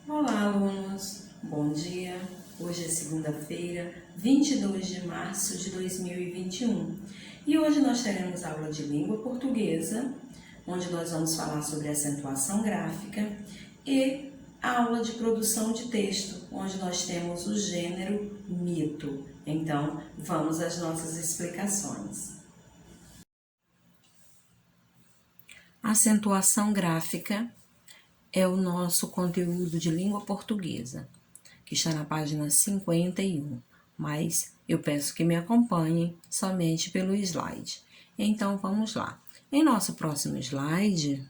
Olá, alunos! Bom dia! Hoje é segunda-feira, 22 de março de 2021 e hoje nós teremos aula de língua portuguesa, onde nós vamos falar sobre acentuação gráfica e aula de produção de texto, onde nós temos o gênero mito. Então, vamos às nossas explicações. Acentuação gráfica é o nosso conteúdo de língua portuguesa, que está na página 51, mas eu peço que me acompanhem somente pelo slide. Então, vamos lá. Em nosso próximo slide,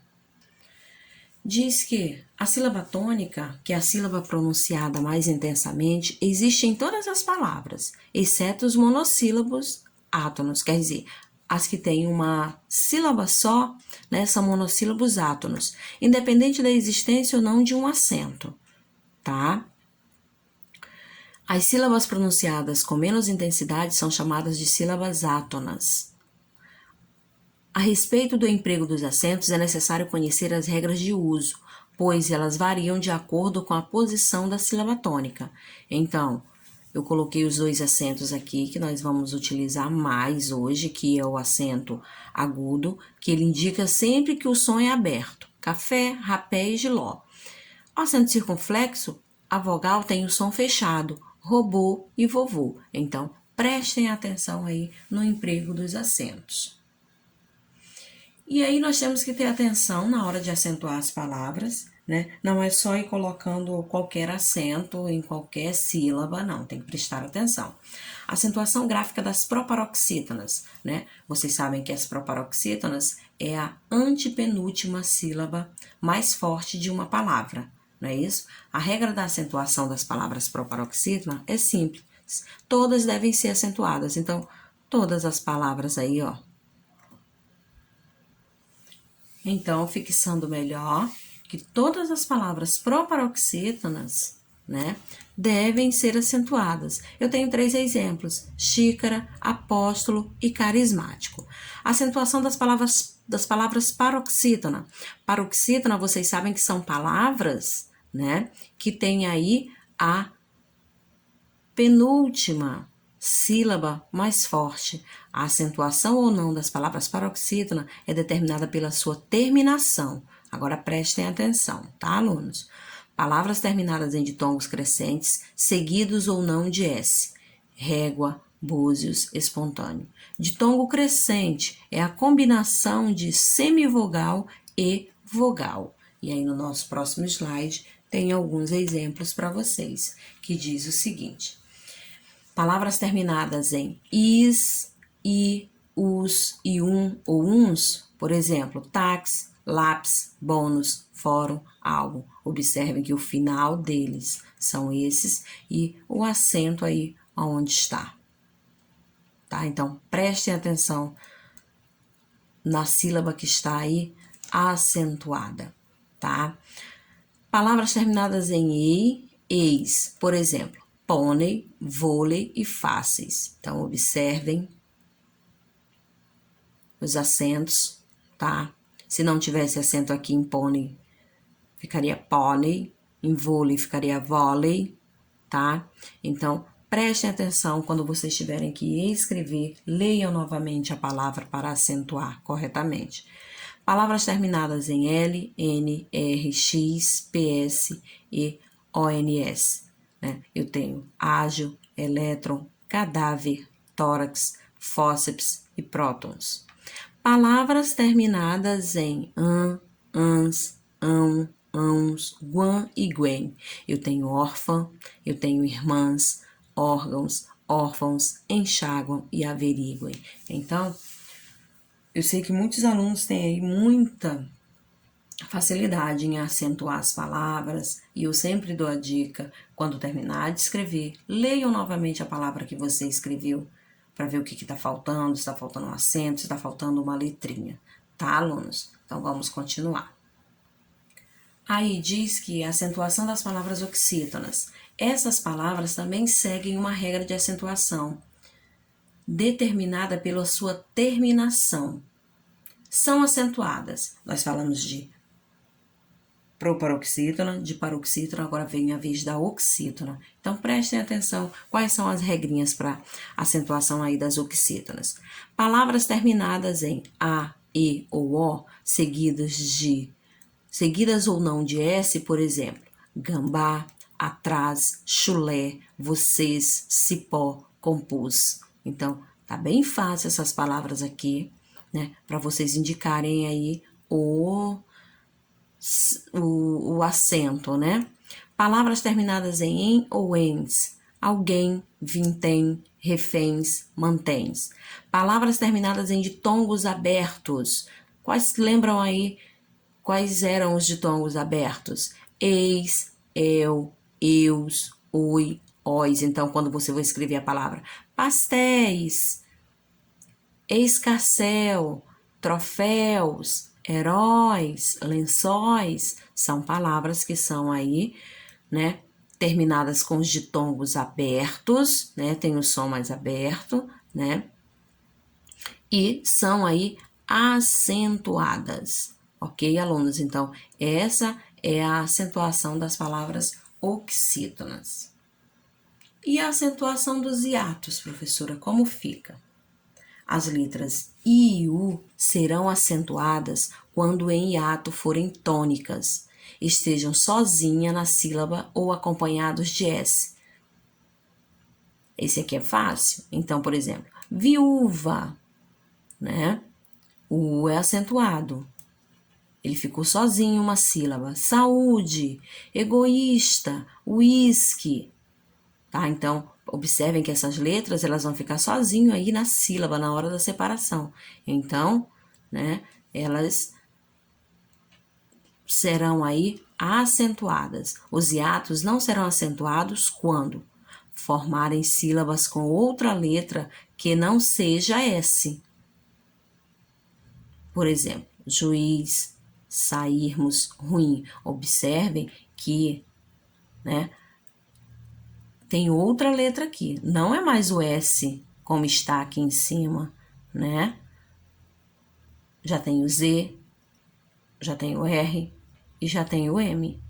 diz que a sílaba tônica, que é a sílaba pronunciada mais intensamente, existe em todas as palavras, exceto os monossílabos átonos, quer dizer, as que têm uma sílaba só, né, são monossílabos átonos, independente da existência ou não de um acento, tá? As sílabas pronunciadas com menos intensidade são chamadas de sílabas átonas. A respeito do emprego dos acentos, é necessário conhecer as regras de uso, pois elas variam de acordo com a posição da sílaba tônica. Então, eu coloquei os dois acentos aqui que nós vamos utilizar mais hoje, que é o acento agudo, que ele indica sempre que o som é aberto. Café, rapé e giló. O acento circunflexo, a vogal tem o som fechado, robô e vovô. Então, prestem atenção aí no emprego dos acentos. E aí nós temos que ter atenção na hora de acentuar as palavras, né? Não é só ir colocando qualquer acento em qualquer sílaba, não, tem que prestar atenção. Acentuação gráfica das proparoxítonas, né? Vocês sabem que as proparoxítonas é a antepenúltima sílaba mais forte de uma palavra, não é isso? A regra da acentuação das palavras proparoxítona é simples, todas devem ser acentuadas, então todas as palavras aí, ó. Então, fixando melhor que todas as palavras proparoxítonas, né, devem ser acentuadas. Eu tenho 3 exemplos: xícara, apóstolo e carismático. Acentuação das palavras paroxítona. Paroxítona, vocês sabem que são palavras, né, que tem aí a penúltima sílaba mais forte. A acentuação ou não das palavras paroxítona é determinada pela sua terminação. Agora prestem atenção, tá, alunos? Palavras terminadas em ditongos crescentes, seguidos ou não de S. Régua, búzios, espontâneo. Ditongo crescente é a combinação de semivogal e vogal. E aí no nosso próximo slide tem alguns exemplos para vocês, que diz o seguinte: palavras terminadas em is, i, us, e ou uns, por exemplo, táxi, lápis, bônus, fórum, álbum. Observem que o final deles são esses e o acento aí onde está. Tá? Então, prestem atenção na sílaba que está aí acentuada, tá? Palavras terminadas em ei, eis, por exemplo, pônei, vôlei e fáceis. Então, observem os acentos, tá? Se não tivesse acento aqui em pônei, ficaria pônei, em vôlei ficaria vôlei, tá? Então, prestem atenção quando vocês tiverem que escrever, leiam novamente a palavra para acentuar corretamente. Palavras terminadas em L, N, R, X, PS e ONS. Né? Eu tenho ágil, elétron, cadáver, tórax, fórceps e prótons. Palavras terminadas em an, ans, ão, ãos, guan e guen. Eu tenho órfã, eu tenho irmãs, órgãos, órfãos, enxáguam e averiguem. Então, eu sei que muitos alunos têm aí muita facilidade em acentuar as palavras e eu sempre dou a dica, quando terminar de escrever, leiam novamente a palavra que você escreveu para ver o que está faltando, se está faltando um acento, se está faltando uma letrinha, tá, alunos? Então, vamos continuar. Aí diz que a acentuação das palavras oxítonas. Essas palavras também seguem uma regra de acentuação, determinada pela sua terminação. São acentuadas. Nós falamos de proparoxítona, de paroxítona, agora vem a vez da oxítona. Então, prestem atenção quais são as regrinhas para acentuação aí das oxítonas. Palavras terminadas em A, E ou O, seguidas ou não de S, por exemplo, gambá, atrás, chulé, vocês, cipó, compus. Então, tá bem fácil essas palavras aqui, né, para vocês indicarem aí o acento, né? Palavras terminadas em ou ens, alguém, vintém, reféns, mantens. Palavras terminadas em ditongos abertos. Quais lembram aí? Quais eram os ditongos abertos? Eis, eu, eus, oi, ois. Então, quando você vai escrever a palavra pastéis, escarcel, troféus, heróis, lençóis, são palavras que são aí, né, terminadas com os ditongos abertos, né, tem o som mais aberto, né, e são aí acentuadas, ok, alunos? Então, essa é a acentuação das palavras oxítonas. E a acentuação dos hiatos, professora, como fica? As letras I e U serão acentuadas quando em hiato forem tônicas, estejam sozinha na sílaba ou acompanhados de S. Esse aqui é fácil. Então, por exemplo, viúva, né? O U é acentuado. Ele ficou sozinho uma sílaba. Saúde, egoísta, uísque. Tá? Então, observem que essas letras elas vão ficar sozinho aí na sílaba, na hora da separação. Então, né, elas serão aí acentuadas. Os hiatos não serão acentuados quando formarem sílabas com outra letra que não seja S. Por exemplo, juiz, sairmos, ruim. Observem que, né, tem outra letra aqui, não é mais o S, como está aqui em cima, né? Já tem o Z, já tem o R e já tem o M,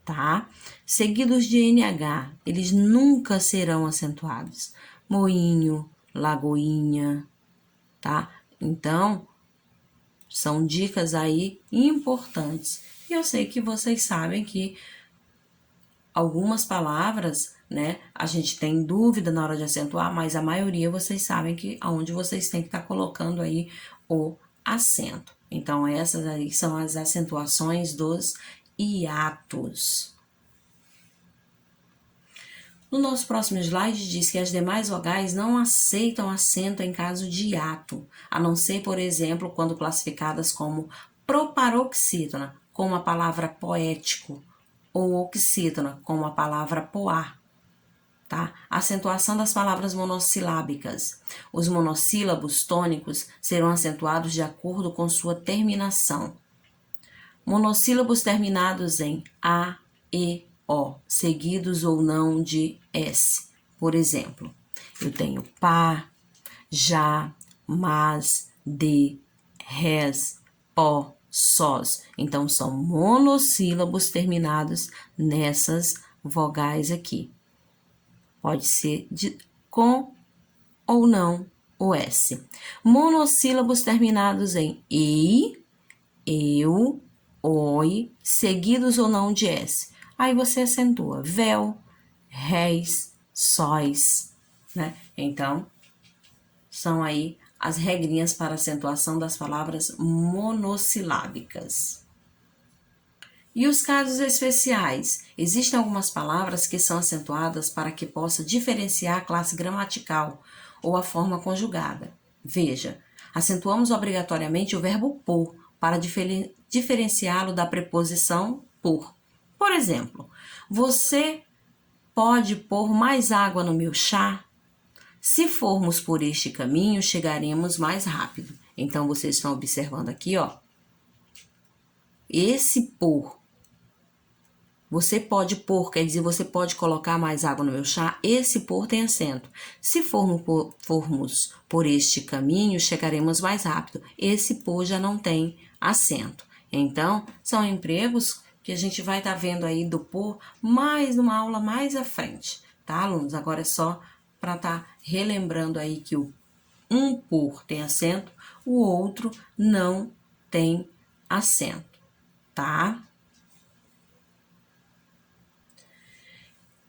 tá? Seguidos de NH, eles nunca serão acentuados. Moinho, lagoinha, tá? Então, são dicas aí importantes. E eu sei que vocês sabem que algumas palavras, né, a gente tem dúvida na hora de acentuar, mas a maioria vocês sabem que aonde vocês têm que estar colocando aí o acento. Então, essas aí são as acentuações dos hiatos. No nosso próximo slide diz que as demais vogais não aceitam acento em caso de hiato, a não ser, por exemplo, quando classificadas como proparoxítona, como a palavra poético, ou oxítona, como a palavra poá, tá? Acentuação das palavras monossilábicas. Os monossílabos tônicos serão acentuados de acordo com sua terminação. Monossílabos terminados em A, E, O, seguidos ou não de S. Por exemplo, eu tenho pá, já, mas, de, res, pó, sós. Então, são monossílabos terminados nessas vogais aqui. Pode ser com ou não o S. Monossílabos terminados em I, eu, oi, seguidos ou não de S. Aí você acentua véu, réis, sóis, né? Então, são aí as regrinhas para acentuação das palavras monossilábicas. E os casos especiais? Existem algumas palavras que são acentuadas para que possa diferenciar a classe gramatical ou a forma conjugada. Veja, acentuamos obrigatoriamente o verbo por para diferenciá-lo da preposição por. Por exemplo, você pode pôr mais água no meu chá? Se formos por este caminho, chegaremos mais rápido. Então, vocês estão observando aqui, ó. Esse por. Você pode pôr, quer dizer, você pode colocar mais água no meu chá. Esse por tem acento. Se formos por este caminho, chegaremos mais rápido. Esse por já não tem acento. Então, são empregos que a gente vai estar vendo aí do por mais numa aula mais à frente, tá, alunos? Agora é só para estar relembrando aí que o um por tem acento, o outro não tem acento, tá?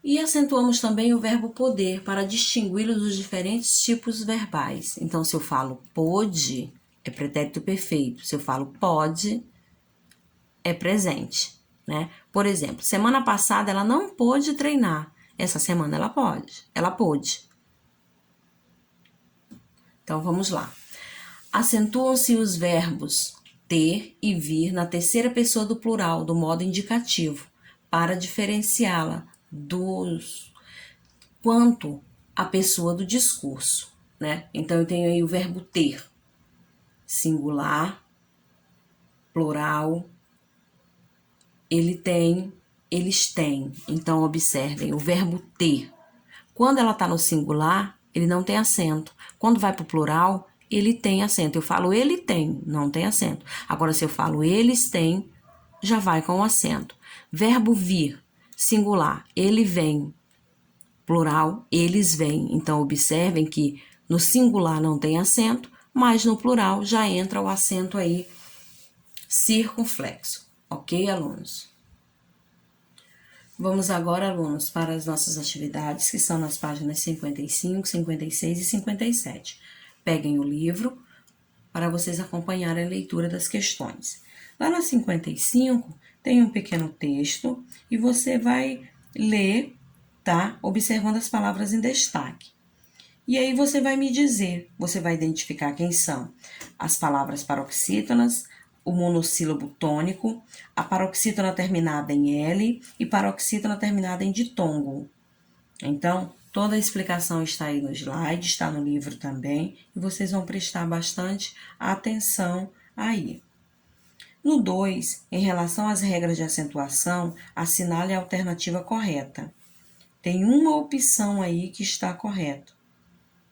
E acentuamos também o verbo poder para distingui-lo dos diferentes tipos verbais. Então, se eu falo pôde, é pretérito perfeito. Se eu falo pode, é presente, né? Por exemplo, semana passada ela não pôde treinar. Essa semana ela pode, ela pôde. Então, vamos lá. Acentuam-se os verbos ter e vir na terceira pessoa do plural, do modo indicativo, para diferenciá-la dos quanto a pessoa do discurso, né? Então, eu tenho aí o verbo ter, singular, plural, ele tem, eles têm. Então, observem, o verbo ter. Quando ela está no singular, ele não tem acento. Quando vai para o plural, ele tem acento. Eu falo ele tem, não tem acento. Agora, se eu falo eles têm, já vai com o acento. Verbo vir, singular, ele vem. Plural, eles vêm. Então, observem que no singular não tem acento, mas no plural já entra o acento aí circunflexo. Ok, alunos? Vamos agora, alunos, para as nossas atividades, que são nas páginas 55, 56 e 57. Peguem o livro para vocês acompanharem a leitura das questões. Lá na 55, tem um pequeno texto e você vai ler, tá? Observando as palavras em destaque. E aí você vai me dizer, você vai identificar quem são as palavras paroxítonas, o monossílabo tônico, a paroxítona terminada em L e paroxítona terminada em ditongo. Então, toda a explicação está aí no slide, está no livro também, e vocês vão prestar bastante atenção aí. No 2, em relação às regras de acentuação, assinale a alternativa correta. Tem uma opção aí que está correta,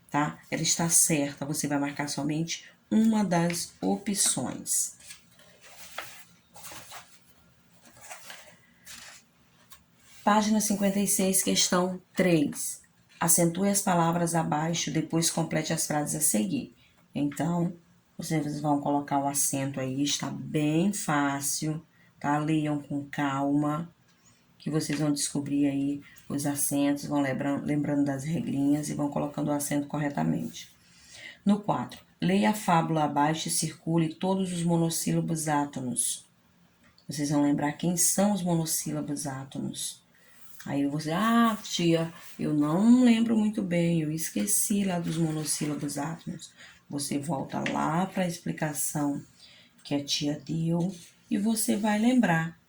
tá? Ela está certa, você vai marcar somente uma das opções. Página 56, questão 3. Acentue as palavras abaixo, depois complete as frases a seguir. Então, vocês vão colocar o acento aí, está bem fácil, tá? Leiam com calma, que vocês vão descobrir aí os acentos, vão lembrando das regrinhas e vão colocando o acento corretamente. No 4, leia a fábula abaixo e circule todos os monossílabos átonos. Vocês vão lembrar quem são os monossílabos átonos. Aí você, tia, eu não lembro muito bem, eu esqueci lá dos monossílabos átonos. Você volta lá para a explicação que a tia deu e você vai lembrar,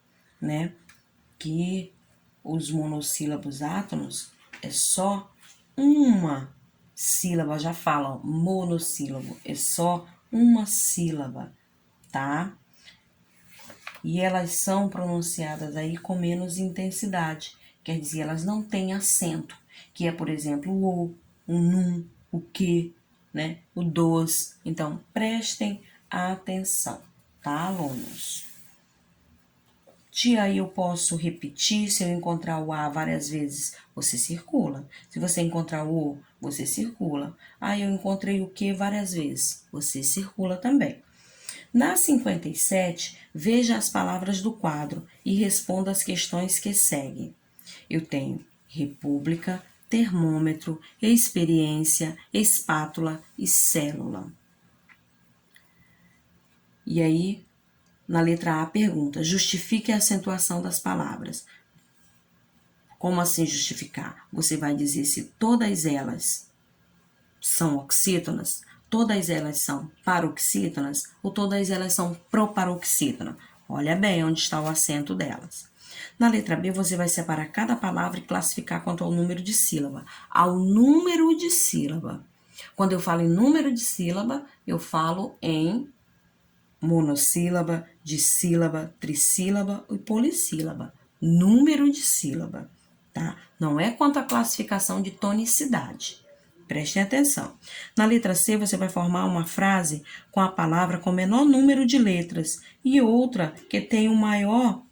né, que os monossílabos átonos é só uma sílaba, já falam monossílabo, é só uma sílaba, tá? E elas são pronunciadas aí com menos intensidade. Quer dizer, elas não têm acento, que é, por exemplo, o num, o que, né? O dos. Então, prestem atenção, tá, alunos? Tia, eu posso repetir, se eu encontrar o A várias vezes, você circula. Se você encontrar o O, você circula. Eu encontrei o que várias vezes, você circula também. Na 57, veja as palavras do quadro e responda as questões que seguem. Eu tenho república, termômetro, experiência, espátula e célula. E aí, na letra A, pergunta, justifique a acentuação das palavras. Como assim justificar? Você vai dizer se todas elas são oxítonas, todas elas são paroxítonas ou todas elas são proparoxítonas. Olha bem onde está o acento delas. Na letra B, você vai separar cada palavra e classificar quanto ao número de sílaba. Ao número de sílaba. Quando eu falo em número de sílaba, eu falo em monossílaba, dissílaba, trissílaba e polissílaba. Número de sílaba, tá? Não é quanto à classificação de tonicidade. Prestem atenção. Na letra C, você vai formar uma frase com a palavra com menor número de letras e outra que tem o maior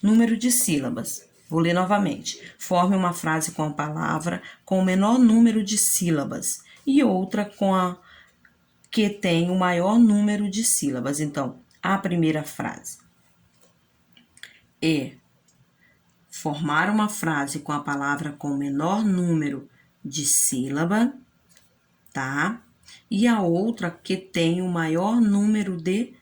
número de sílabas. Vou ler novamente. Forme uma frase com a palavra com o menor número de sílabas e outra com a que tem o maior número de sílabas. Então, a primeira frase é formar uma frase com a palavra com o menor número de sílaba, tá? E a outra que tem o maior número de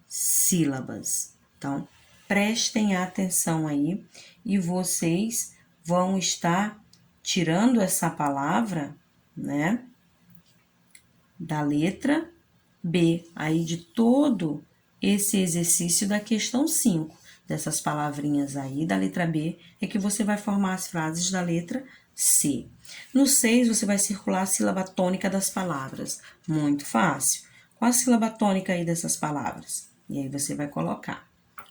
sílabas. Então, prestem atenção aí e vocês vão estar tirando essa palavra, né, da letra B, aí de todo esse exercício da questão 5, dessas palavrinhas aí da letra B, é que você vai formar as frases da letra C. No 6, você vai circular a sílaba tônica das palavras. Muito fácil. Qual a sílaba tônica aí dessas palavras? E aí você vai colocar.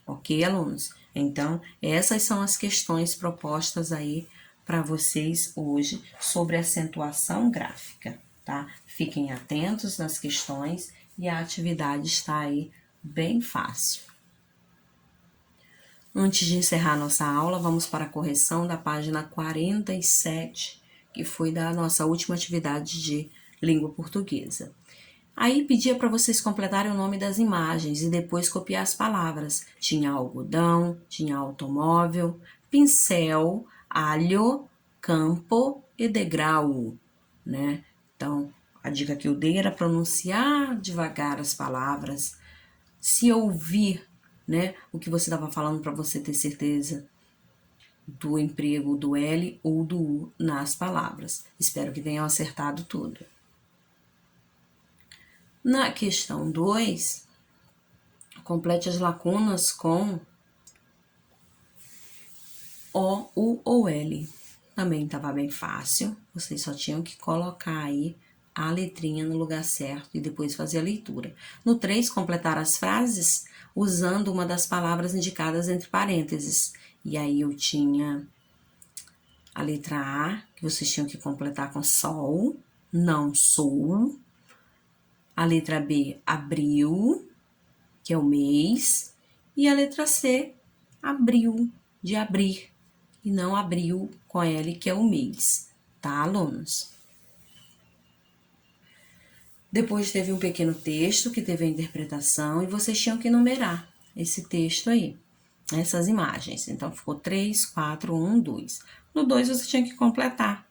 Ok, alunos? Então, essas são as questões propostas aí para vocês hoje sobre acentuação gráfica, tá? Fiquem atentos nas questões e a atividade está aí bem fácil. Antes de encerrar nossa aula, vamos para a correção da página 47, que foi da nossa última atividade de língua portuguesa. Aí pedia para vocês completarem o nome das imagens e depois copiar as palavras. Tinha algodão, tinha automóvel, pincel, alho, campo e degrau, né? Então, a dica que eu dei era pronunciar devagar as palavras, se ouvir, né, o que você estava falando para você ter certeza do emprego do L ou do U nas palavras. Espero que tenham acertado tudo. Na questão 2, complete as lacunas com O, U ou L. Também estava bem fácil, vocês só tinham que colocar aí a letrinha no lugar certo e depois fazer a leitura. No 3, completar as frases usando uma das palavras indicadas entre parênteses. E aí eu tinha a letra A, que vocês tinham que completar com sol, não sou. A letra B, abril, que é o mês. E a letra C, abril, de abrir, e não abril com L, que é o mês, tá, alunos? Depois teve um pequeno texto que teve a interpretação e vocês tinham que numerar esse texto aí, essas imagens. Então, ficou 3, 4, 1, 2. No 2, você tinha que completar.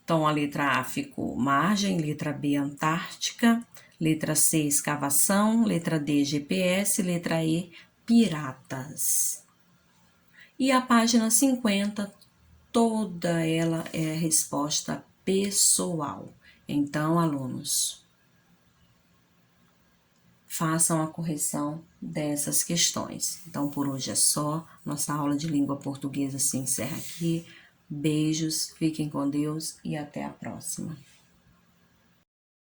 Então, a letra A ficou margem, letra B, Antártica, letra C, escavação, letra D, GPS, letra E, piratas. E a página 50, toda ela é resposta pessoal. Então, alunos, façam a correção dessas questões. Então, por hoje é só. Nossa aula de língua portuguesa se encerra aqui. Beijos, fiquem com Deus e até a próxima.